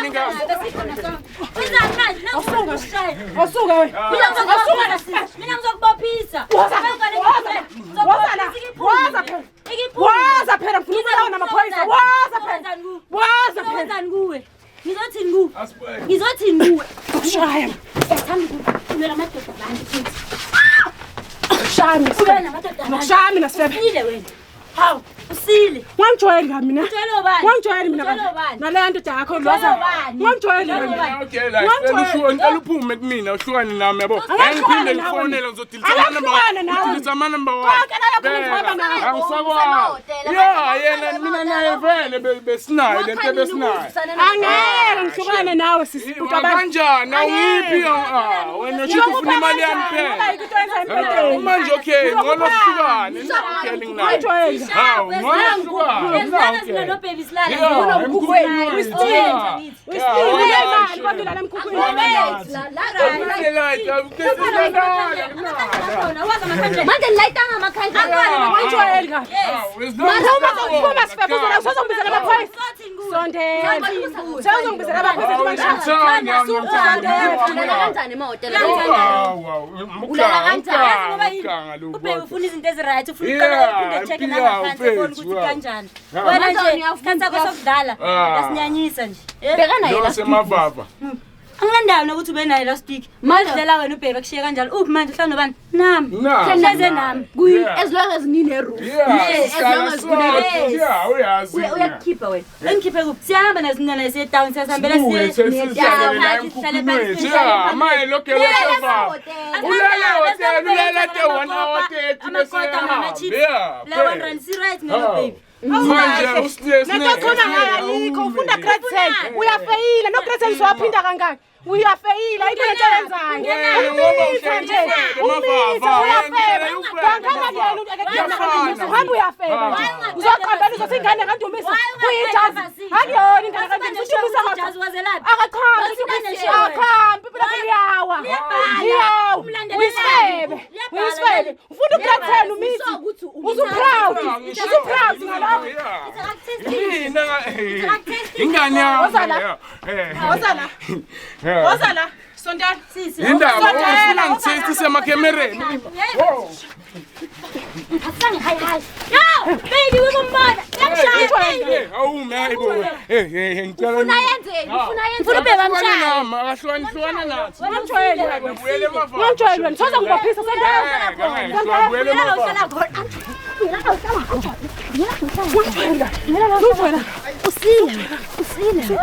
ninga. Asuka we. Mina ngizokubophisa. Waza phela mfuna ukulawa namaphoyisa. Waza phela nguwe. Ngizothini nguwe? Ngizothini nguwe? Ushaya. Sathanda ukuphumela amadoda langithi. Shami. Nokushaya mina Sifebe. Usile wena. Hawu, usile. Ngangijwayeli ngami mina. Utshela ubani? Ngangijwayeli mina. Nale nto yakho lwaza. Ngangijwayeli mina. Okay, la. Ngicela uphume kumina uhlukane nami yabo. Angiphinde ngifonele ngizodilisa number 1. Angisakwazi. Yeah, yena mina naye vele besinayo lento besinayo. Angeke ngihlukane nawe sisi buka abantu. Kanjani awungiphi wena uthi ufuna imali yami phela. Manje okay, ngona uhlukane. Ngicela nginayo. Hawu, ngona uhlukane. No baby slala. Ngona umkhukwenu. Imali kodwa la mkhukwenu. Manje layitanga amakhaya. Ngangijwayeli kahle. Uma Sifebe uzombizela amaphoyisa. Sondela. Sewuzombizela amaphoyisa kanjani emahotela? Ubheke ufuna izinto eziright, ufuna uphinde check nangaphansi ubone ukuthi kanjani. Wena nje kansa kwasokudala yasinyanyisa nje. Bekana yena semavava. Angilandana ukuthi ube nayo la stick. Manje dela wena ubheke kushiya kanjalo. Uphi manje uhlala nobani? Nami. Hleze nami. kuyi as long as ngine room. As long as ngine. Yeah, uyazi. Uyakhipha wena. Engikhiphe kuphi? Sihamba nezinyana esiye town siyasambela siye. Yeah, my look at yourself. Ulala te 1 hour 30 yeah. La 1 rand si right ngelo baby. Manje usihlezi Netokhona ngayikho ufunda grade 10 uyafeyila no grade 10 uzowaphinda kangaki uyafeyila into entenzayo ngoba nje hamba uyafeyila uzoqambela uzothi ingane kantumisa kuyijazi akuyona ingane kantumisa ushumisa akakhambi phela kuyawa Sifebe ufunda grade 10 umithi uzuproud ngalokho ingane yami Wozala sondela sisi indaba ufuna ngithethise emakemereni Asangi hayi. No, baby uzombona. Yamshaya. Awume hayibo. Ngicela Ufuna yenzeni? Ufuna ubheka mshaya. Akahlukana nathi. Ngijwayele Ngibuyele emava. ngijwayele wena soza ngibophisa sondela Ngibuyele emava. Usile. Usile.